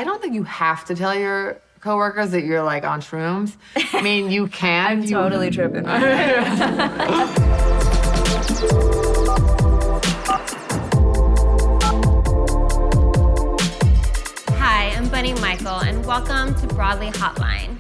I don't think you have to tell your coworkers that you're like on shrooms. I mean, you can. I'm totally tripping. Hi, I'm Bunny Michael, and welcome to Broadly Hotline.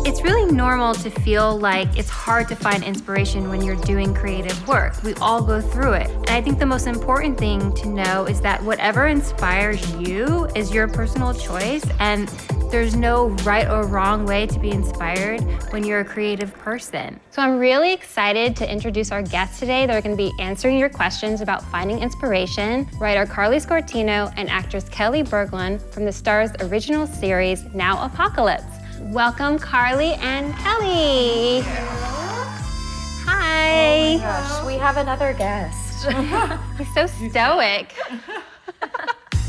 It's really normal to feel like it's hard to find inspiration when you're doing creative work. We all go through it. And I think the most important thing to know is that whatever inspires you is your personal choice, and there's no right or wrong way to be inspired when you're a creative person. So I'm really excited to introduce our guests today. They're going to be answering your questions about finding inspiration. Writer Karley Sciortino and actress Kelli Berglund from the STARZ original series, Now Apocalypse. Welcome, Karley and Kelli. Hi. Oh my gosh, we have another guest. He's so stoic.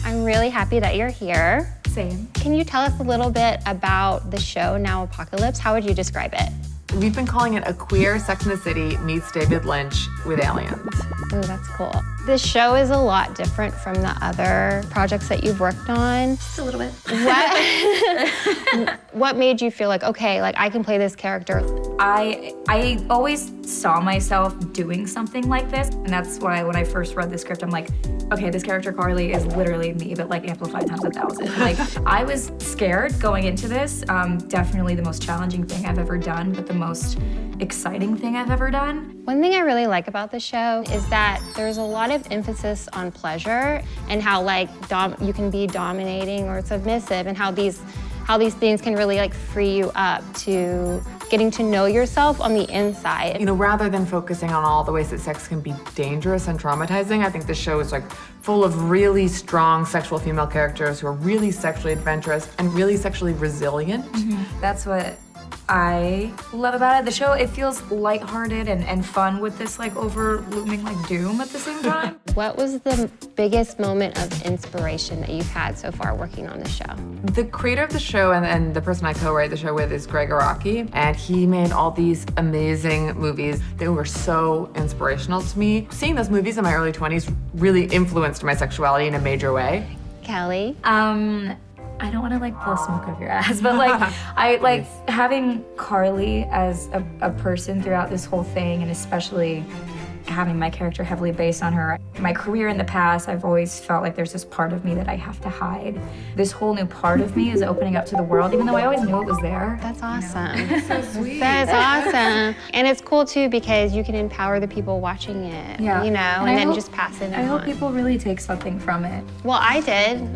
I'm really happy that you're here. Same. Can you tell us a little bit about the show, Now Apocalypse? How would you describe it? We've been calling it a queer Sex and the City meets David Lynch with aliens. Ooh, that's cool. This show is a lot different from the other projects that you've worked on. Just a little bit. What made you feel like, okay, like I can play this character? I always saw myself doing something like this, and that's why when I first read the script, I'm like, okay, this character Karley is literally me, but like amplified times 1,000. Like, I was scared going into this. Definitely the most challenging thing I've ever done, but the most exciting thing I've ever done. One thing I really like about the show is that there's a lot of emphasis on pleasure and how like you can be dominating or submissive, and how these things can really like free you up to getting to know yourself on the inside. You know, rather than focusing on all the ways that sex can be dangerous and traumatizing, I think the show is like full of really strong sexual female characters who are really sexually adventurous and really sexually resilient. Mm-hmm. That's what I love about it. The show, it feels lighthearted and fun with this like over-looming like doom at the same time. What was the biggest moment of inspiration that you've had so far working on the show? The creator of the show and the person I co-write the show with is Greg Araki, and he made all these amazing movies that were so inspirational to me. Seeing those movies in my early 20s really influenced my sexuality in a major way. Kelli? I don't want to like blow smoke up your ass, but like I like having Karley as a person throughout this whole thing, and especially having my character heavily based on her. My career in the past, I've always felt like there's this part of me that I have to hide. This whole new part of me is opening up to the world, even though I always knew it was there. That's awesome. That's so sweet. That is awesome. And it's cool too because you can empower the people watching it, Yeah. you know, and then just pass it on. I hope people really take something from it. Well, I did.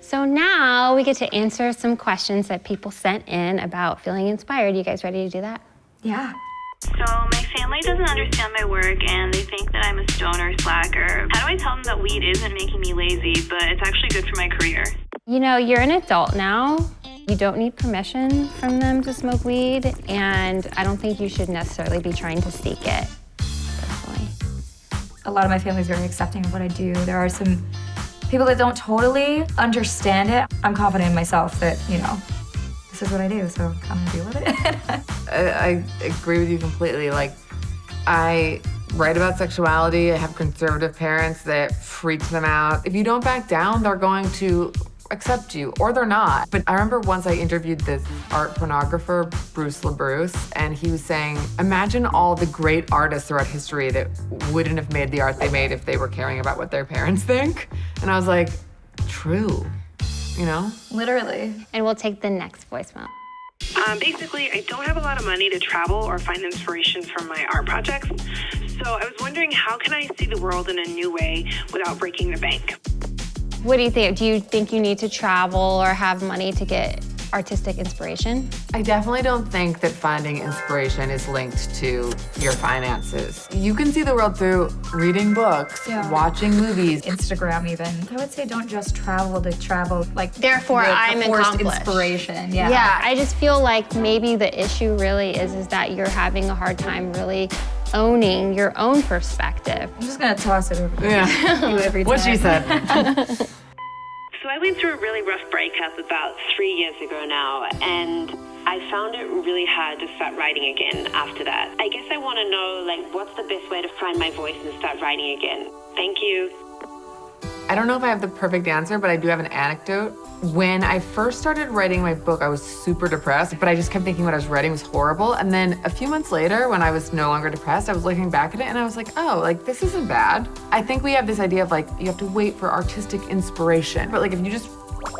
So now we get to answer some questions that people sent in about feeling inspired. You guys ready to do that? Yeah. So my family doesn't understand my work and they think that I'm a stoner slacker. How do I tell them that weed isn't making me lazy, but it's actually good for my career? You know, you're an adult now. You don't need permission from them to smoke weed, and I don't think you should necessarily be trying to seek it, personally. A lot of my family is very accepting of what I do. There are some people that don't totally understand it. I'm confident in myself that, you know, this is what I do, so I'm gonna deal with it. I agree with you completely. Like, I write about sexuality. I have conservative parents that freaks them out. If you don't back down, they're going to accept you, or they're not. But I remember once I interviewed this art pornographer, Bruce LaBruce, and he was saying, imagine all the great artists throughout history that wouldn't have made the art they made if they were caring about what their parents think. And I was like, true, you know? Literally. And we'll take the next voicemail. Basically, I don't have a lot of money to travel or find inspiration from my art projects. So I was wondering, how can I see the world in a new way without breaking the bank? What do you think? Do you think you need to travel or have money to get artistic inspiration? I definitely don't think that finding inspiration is linked to your finances. You can see the world through reading books, watching movies. Instagram even. I would say don't just travel to travel. Like, therefore, I'm forced accomplished. Inspiration. Yeah. Yeah, I just feel like maybe the issue really is that you're having a hard time really owning your own perspective. I'm just gonna toss it over to Yeah. you every time. What she said. So I went through a really rough breakup about 3 years ago now, and I found it really hard to start writing again after that. I guess I want to know, like, what's the best way to find my voice and start writing again? Thank you. I don't know if I have the perfect answer, but I do have an anecdote. When I first started writing my book, I was super depressed, but I just kept thinking what I was writing was horrible. And then a few months later, when I was no longer depressed, I was looking back at it and I was like, oh, like this isn't bad. I think we have this idea of like, you have to wait for artistic inspiration. But like if you just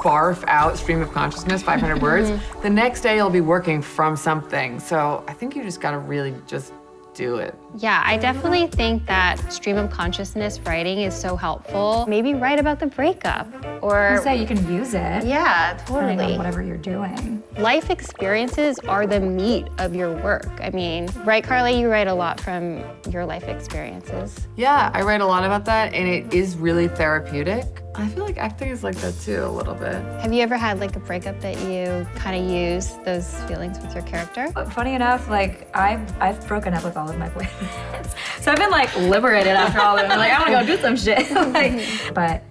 barf out stream of consciousness, 500 words, the next day you'll be working from something. So I think you just gotta really just do it. Yeah, I definitely think that stream of consciousness writing is so helpful. Maybe write about the breakup or... So you can use it. Yeah, Depending totally. on whatever you're doing. Life experiences are the meat of your work. I mean, right, Karley? You write a lot from your life experiences. Yeah, I write a lot about that and it is really therapeutic. I feel like acting is like that too, a little bit. Have you ever had like a breakup that you kind of use those feelings with your character? Funny enough, like I've broken up with all of my boyfriends. So I've been like liberated after all of them. I'm like, I wanna go do some shit. But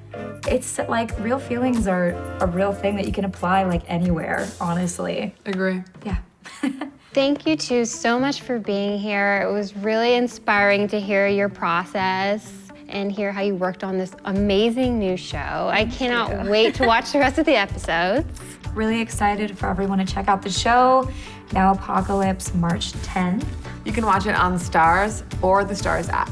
it's like real feelings are a real thing that you can apply like anywhere, honestly. Agree. Yeah. Thank you two so much for being here. It was really inspiring to hear your process and hear how you worked on this amazing new show. I cannot wait to watch the rest of the episodes. Really excited for everyone to check out the show. Now Apocalypse, March 10th. You can watch it on STARZ or the STARZ app.